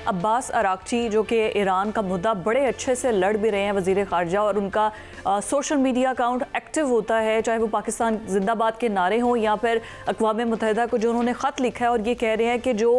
Abbas Araghchi जो कि Iran का मुद्दा बड़े अच्छे से लड़ भी रहे हैं वज़ीर ख़ारजा, और उनका सोशल मीडिया अकाउंट एक्टिव होता है, चाहे वो पाकिस्तान जिंदाबाद के नारे हों या फिर अक़वाम मुत्तहिदा को जो उन्होंने ख़त लिखा है और ये कह रहे हैं कि जो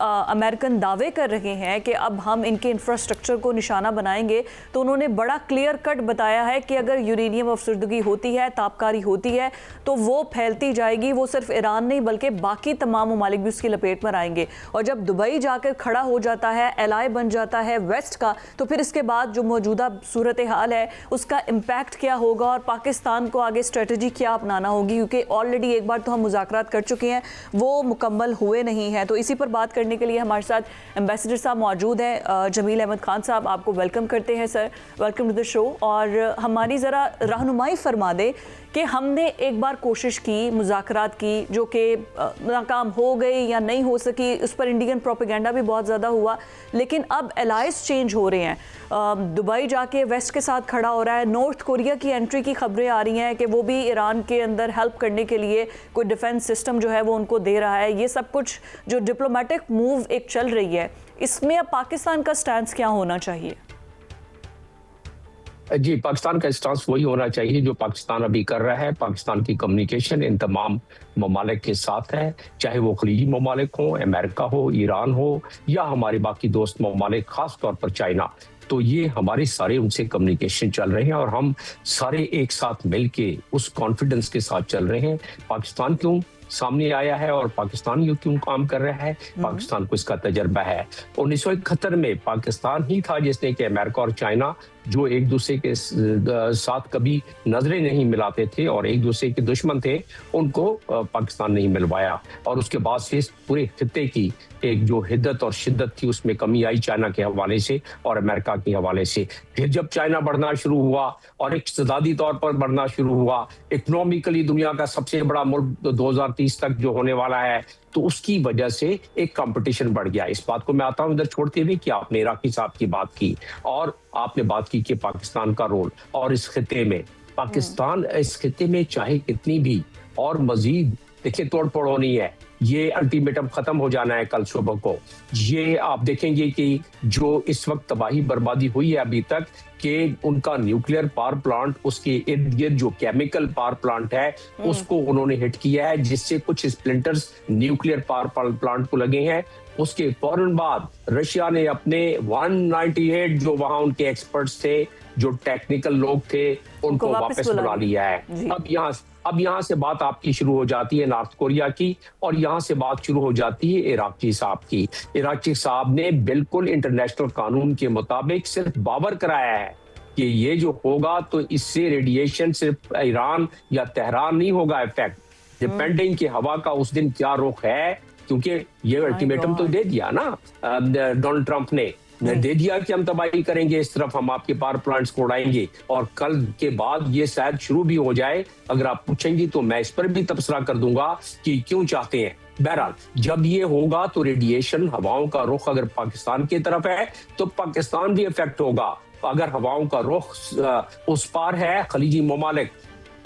अमेरिकन दावे कर रहे हैं कि अब हम इनके इंफ्रास्ट्रक्चर को निशाना बनाएंगे, तो उन्होंने बड़ा क्लियर कट बताया है कि अगर यूरेनियम अफसरदगी होती है, ताबकारी होती है, तो वो फैलती जाएगी। वो सिर्फ ईरान नहीं बल्कि बाकी तमाम ममालिक भी उसकी लपेट में आएंगे। और जब दुबई जाकर खड़ा हो जाता है, एलाई बन जाता है वेस्ट का, तो फिर इसके बाद जो मौजूदा सूरत हाल है उसका इम्पैक्ट क्या होगा और पाकिस्तान को आगे स्ट्रेटजी क्या अपनाना होगी, क्योंकि ऑलरेडी एक बार तो हम मुज़ाकरात कर चुके हैं, वो मुकम्मल हुए नहीं हैं। तो इसी पर बात करने के लिए हमारे साथ एम्बेसडर साहब मौजूद हैं। जमील अहमद खान साहब, आपको वेलकम करते हैं sir, welcome to the show. और हमारी ज़रा रहनुमाई फरमा दे कि हमने एक बार कोशिश की, मुज़ाकरात की, जो कि नाकाम हो गई या नहीं हो सकी, उस पर इंडियन प्रोपेगेंडा भी बहुत ज़्यादा हुआ, लेकिन अब एलाइज चेंज हो रहे हैं। दुबई जाके वेस्ट के साथ खड़ा हो रहा है, नॉर्थ कोरिया की एंट्री की खबरें आ रही हैं कि वो भी ईरान के अंदर हेल्प करने के लिए कोई डिफेंस सिस्टम जो है वो उनको दे रहा है। ये सब कुछ जो डिप्लोमेटिक मूव एक चल रही है, इसमें अब पाकिस्तान का स्टैंड क्या होना चाहिए? जी, पाकिस्तान का स्टांस वही होना चाहिए जो पाकिस्तान अभी कर रहा है। पाकिस्तान की कम्युनिकेशन इन तमाम ममालिक के साथ है, चाहे वो खलीजी ममालिक हो, अमेरिका हो, ईरान हो या हमारे बाकी दोस्त ममालिक, खास तौर पर चाइना। तो ये हमारे सारे उनसे कम्युनिकेशन चल रहे हैं और हम सारे एक साथ मिलके उस कॉन्फिडेंस के साथ चल रहे हैं। पाकिस्तान क्यों सामने आया है और पाकिस्तान ये क्यों काम कर रहा है, पाकिस्तान को इसका तजर्बा है। 1971 में पाकिस्तान ही था जिसने कि अमेरिका और चाइना, जो एक दूसरे के साथ कभी नजरें नहीं मिलाते थे और एक दूसरे के दुश्मन थे, उनको पाकिस्तान नहीं मिलवाया। और उसके बाद से पूरे खित्ते की एक जो हिद्दत और शिद्दत थी उसमें कमी आई चाइना के हवाले से और अमेरिका के हवाले से। फिर जब चाइना बढ़ना शुरू हुआ और इक्तिसादी तौर पर बढ़ना शुरू हुआ, इकोनॉमिकली दुनिया का सबसे बड़ा मुल्क 2030 तक जो होने वाला है, तो उसकी वजह से एक कंपटीशन बढ़ गया। इस बात को मैं आता हूं इधर छोड़ते हुए कि आपने इराकी साहब की बात की और आपने बात की कि पाकिस्तान का रोल और इस खित्ते में, पाकिस्तान इस खित्ते में चाहे कितनी भी और मजीद देखिए तोड़ फोड़ होनी है, ये अल्टीमेटम खत्म हो जाना है कल सुबह को। ये आप देखेंगे कि जो इस वक्त तबाही बर्बादी हुई है अभी तक, कि उनका न्यूक्लियर पावर प्लांट, उसके इर्द गिर्द जो केमिकल पावर प्लांट है उसको उन्होंने हिट किया है, जिससे कुछ स्प्लिंटर्स न्यूक्लियर पावर प्लांट को लगे हैं। उसके फौरन बाद रशिया ने अपने 198 जो वहां उनके एक्सपर्ट्स थे, जो टेक्निकल लोग थे, उनको वापस बुला लिया है। अब यहाँ से बात आपकी शुरू हो जाती है नॉर्थ कोरिया की, और यहाँ से बात शुरू हो जाती है इराकी साहब की। इराकी साहब ने बिल्कुल इंटरनेशनल कानून के मुताबिक सिर्फ बावर कराया है कि ये जो होगा तो इससे रेडिएशन सिर्फ ईरान या तेहरान नहीं होगा इफेक्ट, डिपेंडिंग कि हवा का उस दिन क्या रुख है, क्योंकि ये अल्टीमेटम तो दे दिया ना डोनाल्ड ट्रंप ने दे दिया कि हम तबाही करेंगे, इस तरफ हम आपके पावर प्लांट्स को उड़ाएंगे, और कल के बाद ये शायद शुरू भी हो जाए। अगर आप पूछेंगी तो मैं इस पर भी तबसरा कर दूंगा कि क्यों चाहते हैं। बहरहाल जब ये होगा तो रेडिएशन, हवाओं का रुख अगर पाकिस्तान की तरफ है तो पाकिस्तान भी इफेक्ट होगा। अगर हवाओं का रुख उस पार है, खलीजी ममालिक,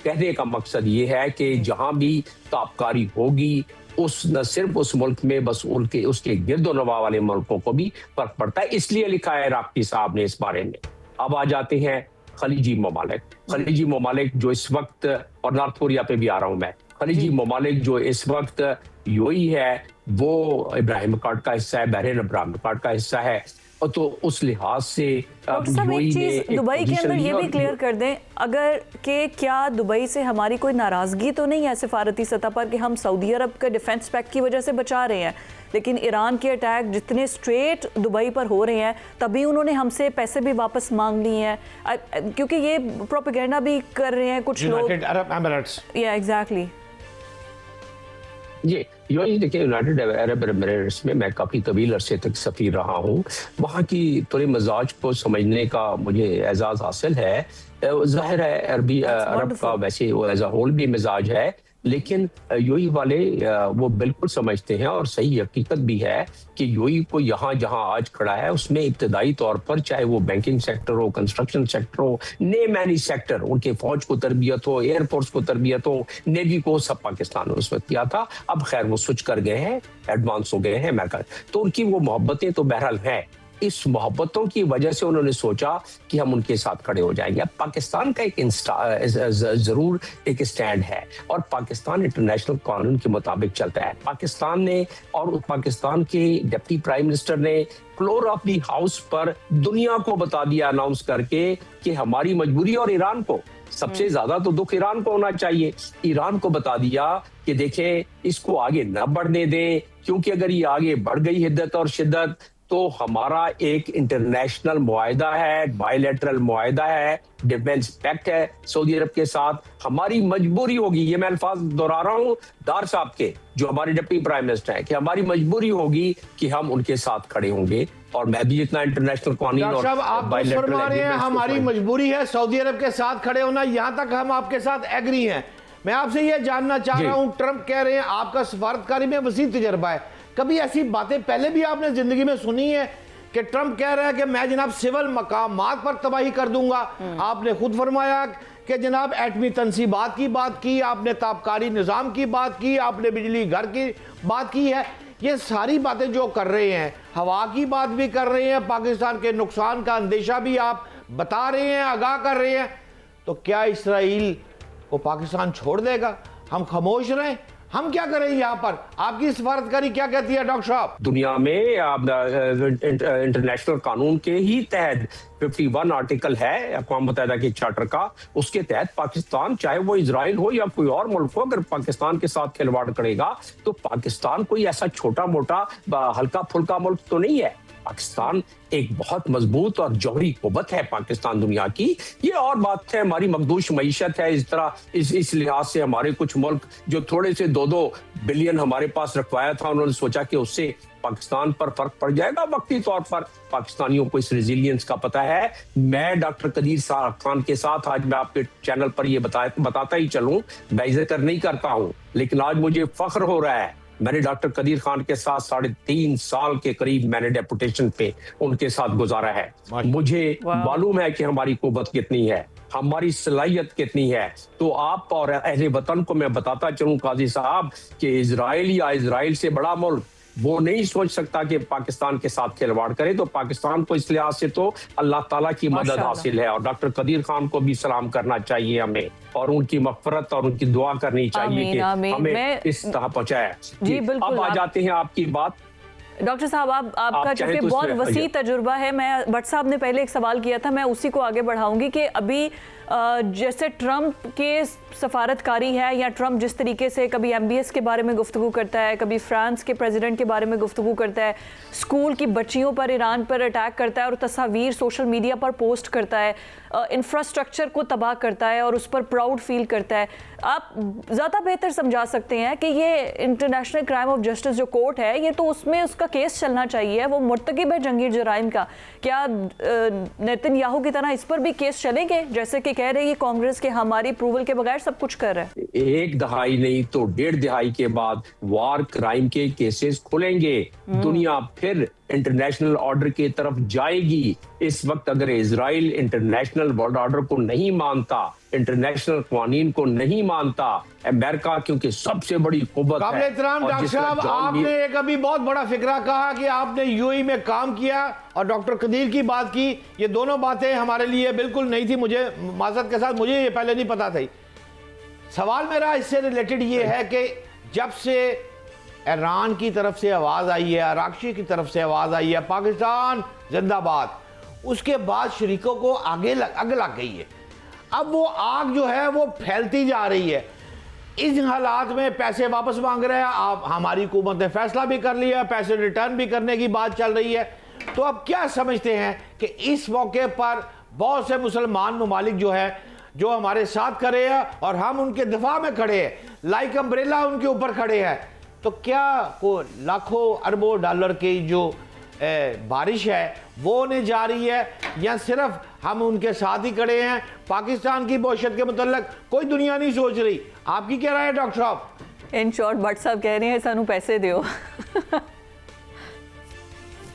कहने का मकसद ये है कि जहां भी ताबकारी होगी उस न सिर्फ उस मुल्क में, बस उनके उसके गिरदो नवा वाले मुल्कों को भी फर्क पड़ता है। इसलिए लिखा है राफ्ती साहब ने इस बारे में। अब आ जाते हैं खलीजी ममालिक। खलीजी ममालिक जो इस वक्त, और नॉर्थ कोरिया पे भी आ रहा हूं मैं, खलीजी ममालिक जो इस वक्त यूएई है, वो इब्राहिम कार्ड का हिस्सा है, बहरीन इब्राहिम कार्ड का हिस्सा है, और तो उस लिहाज से एक चीज दुबई के अंदर ये भी क्लियर कर दें, अगर कि क्या दुबई से हमारी कोई नाराजगी तो नहीं है सिफारती सतह पर कि हम सऊदी अरब के डिफेंस पैक्ट की वजह से बचा रहे हैं, लेकिन ईरान के अटैक जितने स्ट्रेट दुबई पर हो रहे हैं तभी उन्होंने हमसे पैसे भी वापस मांग लिए हैं, क्योंकि ये प्रोपेगेंडा भी कर रहे हैं कुछ लोग। यूनाइटेड अरब एमिरेट्स, या एग्जैक्टली ये देखिए, यूनाइटेड अरब एमिरेट्स में मैं काफ़ी तवील अरसे तक सफ़ीर रहा हूँ। वहाँ की थोड़े मिजाज को समझने का मुझे एजाज़ हासिल है। ज़ाहिर है अरब का वैसे वो एज अ होल भी मिजाज है, लेकिन यूएई वाले वो बिल्कुल समझते हैं और सही हकीकत भी है कि यूएई को यहाँ जहाँ आज खड़ा है उसमें इब्तदाई तौर पर चाहे वो बैंकिंग सेक्टर हो, कंस्ट्रक्शन सेक्टर हो, नेम एनी सेक्टर, उनके फौज को तरबियत हो, एयरफोर्स को तरबियत हो, नेवी को, सब पाकिस्तान ने उस वक्त किया था। अब खैर वो स्विच कर गए हैं, एडवांस हो गए हैं अमेरिका, तो उनकी वो मोहब्बतें तो बहरहाल हैं। इस मोहब्बतों की वजह से उन्होंने सोचा कि हम उनके साथ खड़े हो जाएंगे। अब पाकिस्तान का एक जरूर एक स्टैंड है और पाकिस्तान इंटरनेशनल कानून के मुताबिक चलता है। पाकिस्तान ने और पाकिस्तान के डिप्टी प्राइम मिनिस्टर ने फ्लोर ऑफ द हाउस पर दुनिया को बता दिया अनाउंस करके कि हमारी मजबूरी, और ईरान को सबसे ज्यादा तो दुख ईरान को होना चाहिए, ईरान को बता दिया कि देखें इसको आगे न बढ़ने दें, क्योंकि अगर ये आगे बढ़ गई हिद्दत और शिद्दत तो हमारा एक इंटरनेशनल मुआहदा है, बायलैटरल मुआहदा है, डिफेंस पैक्ट है सऊदी अरब के साथ, हमारी मजबूरी होगी, ये मैं अल्फाज दोहरा रहा हूँ दार साहब के जो हमारे डिप्टी प्राइम मिनिस्टर हैं, कि हमारी मजबूरी होगी कि हम उनके साथ खड़े होंगे। और मैं भी जितना इंटरनेशनल कानून और फरमा रहे हैं हमारी मजबूरी है सऊदी अरब के साथ खड़े होना, यहाँ तक हम आपके साथ एग्री हैं। मैं आपसे ये जानना चाह रहा हूँ, ट्रंप कह रहे हैं आपका सफारतकारी में वसी तजर्बा है, कभी ऐसी बातें पहले भी आपने जिंदगी में सुनी है कि ट्रंप कह रहा है कि मैं जनाब सिविल मकामात पर तबाही कर दूंगा? आपने खुद फरमाया कि जनाब एटमी तनसीबात की बात की, आपने ताबकारी निज़ाम की बात की, आपने बिजली घर की बात की है। ये सारी बातें जो कर रहे हैं, हवा की बात भी कर रहे हैं, पाकिस्तान के नुकसान का अंदेशा भी आप बता रहे हैं, आगाह कर रहे हैं, तो क्या इसराइल को पाकिस्तान छोड़ देगा? हम खामोश रहें? हम क्या करें यहाँ पर? आपकी सिफारतकारी क्या कहती है डॉक्टर साहब? दुनिया में इंटरनेशनल कानून के ही तहत 51 आर्टिकल है अक़वाम मुत्तहिदा के चार्टर का, उसके तहत पाकिस्तान चाहे वो इजराइल हो या कोई और मुल्क हो, अगर पाकिस्तान के साथ खिलवाड़ करेगा तो पाकिस्तान कोई ऐसा छोटा मोटा हल्का फुल्का मुल्क तो नहीं है। पाकिस्तान एक बहुत मजबूत और जौहरी कुव्वत है पाकिस्तान दुनिया की। ये और बात है, हमारी मखदूश मईशत है, इस तरह इस लिहाज से हमारे कुछ मुल्क जो थोड़े से 2-2 बिलियन हमारे पास रखवाया था, उन्होंने सोचा कि उससे पाकिस्तान पर फर्क पड़ जाएगा। वक्ती तौर पर पाकिस्तानियों को इस रेजिलियंस का पता है। मैं डॉक्टर कदीर खान के साथ आज मैं आपके चैनल पर ये बताता ही चलूं, मैं जिक्र नहीं करता हूं, लेकिन आज मुझे फख्र हो रहा है, मैंने डॉक्टर कदीर खान के साथ 3.5 साल के करीब मैंने डेपुटेशन पे उनके साथ गुजारा है। मुझे मालूम है कि हमारी कुव्वत कितनी है, हमारी सलाहियत कितनी है। तो आप और अहले वतन को मैं बताता चलूं काजी साहब कि इजराइल या इजराइल से बड़ा मुल्क वो नहीं सोच सकता कि पाकिस्तान के साथ खिलवाड़ करे। तो पाकिस्तान को इस लिहाज से तो अल्लाह ताला की मदद हासिल है, और डॉक्टर कदीर खान को भी सलाम करना चाहिए हमें, और उनकी मग़फ़िरत और उनकी दुआ करनी चाहिए कि हमें इस तरह पहुंचाया। जी बिल्कुल। अब आ जाते हैं आपकी बात डॉक्टर साहब, आपका चूंकि बहुत वसी तजुर्बा है, मैं भट्ट साहब ने पहले एक सवाल किया था, मैं उसी को आगे बढ़ाऊंगी कि अभी जैसे ट्रंप के सफारतकारी है, या ट्रंप जिस तरीके से कभी MBS के बारे में गुफ्तगू करता है, कभी फ्रांस के प्रेसिडेंट के बारे में गुफ्तगू करता है, स्कूल की बच्चियों पर ईरान पर अटैक करता है और तस्वीर सोशल मीडिया पर पोस्ट करता है, इंफ्रास्ट्रक्चर को तबाह करता है और उस पर प्राउड फील करता है, आप ज़्यादा बेहतर समझा सकते हैं कि ये इंटरनेशनल क्राइम ऑफ जस्टिस जो कोर्ट है, ये तो उसमें उसका केस चलना चाहिए, वो मुर्तकिब है जंगी जराइम का, क्या नेतन्याहू की तरह इस पर भी केस चलेंगे? जैसे कि कह रहे हैं कांग्रेस के हमारी अप्रूवल के बगैर सब कुछ कर रहा है। एक दहाई नहीं तो 1.5 दहाई के बाद वार क्राइम के केसेस खुलेंगे, दुनिया फिर इंटरनेशनल ऑर्डर की तरफ जाएगी। इस वक्त अगर इजराइल इंटरनेशनल वर्ल्ड ऑर्डर को नहीं मानता, इंटरनेशनल कानून को नहीं मानता, अमेरिका क्योंकि सबसे बड़ी कुव्वत है। एहतराम डॉक्टर साहब, आपने एक अभी बहुत बड़ा फिक्रा कहा कि आपने यूएई में काम किया और डॉक्टर कदीर की बात की, ये दोनों बातें हमारे लिए बिल्कुल नहीं थी, मुझे माजरत के साथ मुझे ये पहले नहीं पता थी। सवाल मेरा इससे रिलेटेड ये है कि जब से ईरान की तरफ से आवाज़ आई है, अराक़ची की तरफ से आवाज़ आई है, पाकिस्तान जिंदाबाद, उसके बाद शरीकों को आग लग गई है। अब वो आग जो है वो फैलती जा रही है। इस हालात में पैसे वापस मांग रहे हैं, आप हमारी हुकूमत ने फैसला भी कर लिया, पैसे रिटर्न भी करने की बात चल रही है। तो अब क्या समझते हैं कि इस मौके पर बहुत से मुसलमान ममालिक जो है जो हमारे साथ खड़े हैं और हम उनके दिफा में खड़े हैं, लाइक अम्ब्रेला उनके ऊपर खड़े हैं, तो क्या को लाखों अरबों डॉलर की जो बारिश है वो होने जा रही है, या सिर्फ हम उनके साथ ही खड़े हैं? पाकिस्तान की भविष्य के मुतल्लिक कोई दुनिया नहीं सोच रही। आपकी क्या राय है डॉक्टर साहब? इन शॉर्ट भट्ट साहब कह रहे हैं सानू पैसे दियो।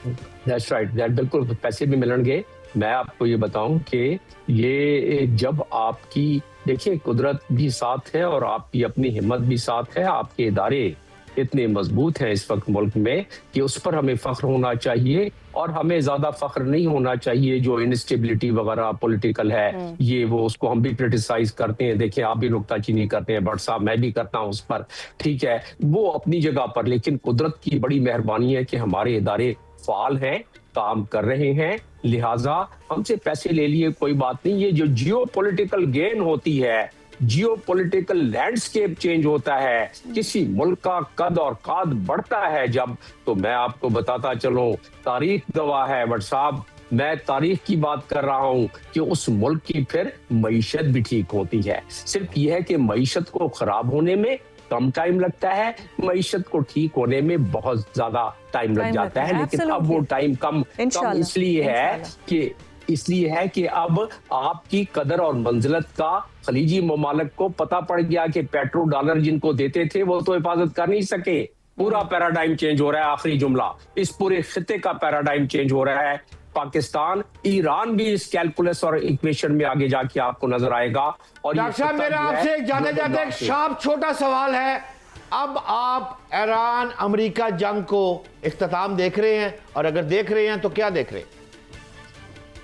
दैट्स राइट, दैट बिल्कुल पैसे भी मिलेंगे। मैं आपको ये बताऊं कि ये जब आपकी देखिए कुदरत भी साथ है और आपकी अपनी हिम्मत भी साथ है, आपके इदारे इतने मजबूत हैं इस वक्त मुल्क में कि उस पर हमें फख्र होना चाहिए, और हमें ज्यादा फख्र नहीं होना चाहिए जो इनस्टेबिलिटी वगैरह पॉलिटिकल है ये वो, उसको हम भी क्रिटिसाइज करते हैं। देखिए आप भी नुक्ताचीनी करते हैं भट्ट साहब, मैं भी करता हूं उस पर, ठीक है, वो अपनी जगह पर। लेकिन कुदरत की बड़ी मेहरबानी है कि हमारे इदारे फाल हैं, काम कर रहे हैं, लिहाजा हमसे पैसे ले लिए कोई बात नहीं। ये जो जियो पॉलिटिकल गेन होती है, जियो पॉलिटिकल लैंडस्केप चेंज होता है, किसी मुल्क का कद और काद बढ़ता है जब, तो मैं आपको बताता चलूं तारीख गवाह है बट साहब, मैं तारीख की बात कर रहा हूं कि उस मुल्क की फिर मईशत भी ठीक होती है। सिर्फ यह है कि मईशत को खराब होने में कम टाइम लगता है, मईशत को ठीक होने में बहुत ज्यादा टाइम लग जाता है। लेकिन अब वो टाइम कम इसलिए है कि अब आपकी कदर और मंजिलत का खलीजी ममालिक को पता पड़ गया कि पेट्रो डॉलर जिनको देते थे वो तो हिफाजत कर नहीं सके। पूरा पैराडाइम चेंज हो रहा है। आखिरी जुमला, इस पूरे खिते का पैराडाइम चेंज हो रहा है। पाकिस्तान, ईरान भी इस कैलकुलस और इक्वेशन में आगे जाके आपको नजर आएगा। और डॉक्टर साहब मेरा आपसे जाते जाते एक शार्प छोटा सवाल है, अब आप ईरान अमेरिका जंग को इख्तिताम देख रहे हैं, और अगर देख रहे हैं तो क्या देख रहे हैं?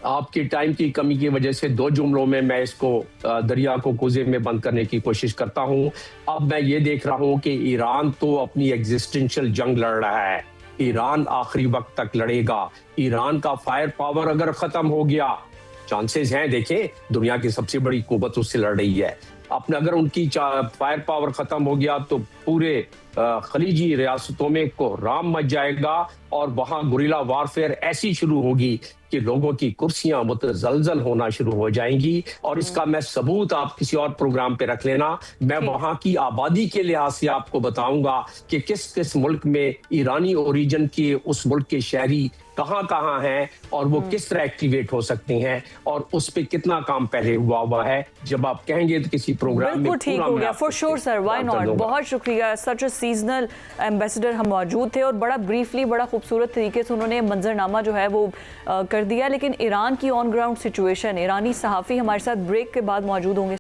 आपकी टाइम की कमी की वजह से दो जुमलों में मैं इसको दरिया को कुएं में बंद करने की कोशिश करता हूं। अब मैं ये देख रहा हूं कि ईरान तो अपनी एग्जिस्टेंशियल जंग लड़ रहा है, ईरान आखिरी वक्त तक लड़ेगा। ईरान का फायर पावर अगर खत्म हो गया, चांसेस हैं, देखें दुनिया की सबसे बड़ी कुव्वत उससे लड़ रही है, अपने अगर उनकी फायर पावर खत्म हो गया तो पूरे खलीजी रियासतों में कोहराम मच जाएगा, और वहां गुरिल्ला वारफेयर ऐसी शुरू होगी कि लोगों की कुर्सियां मुतजलजल होना शुरू हो जाएंगी। और इसका मैं सबूत आप किसी और प्रोग्राम पे रख लेना, मैं वहां की आबादी के लिहाज से आपको बताऊंगा कि किस किस मुल्क में ईरानी ओरिजिन के उस मुल्क के शहरी कहां हैं और वो किस तरह एक्टिवेट हो सकते हैं, और उस पे कितना काम पहले हुआ है। जब आप कहेंगे तो किसी प्रोग्राम में ठीक हो गया, for sure sir, why not. बहुत शुक्रिया, सच अ सीजनल एम्बेसडर हम मौजूद थे, और बड़ा ब्रीफली बड़ा खूबसूरत तरीके से उन्होंने मंजरनामा जो है वो कर दिया। लेकिन ईरान की ऑन ग्राउंड सिचुएशन, ईरानी सहाफ़ी हमारे साथ ब्रेक के बाद मौजूद होंगे।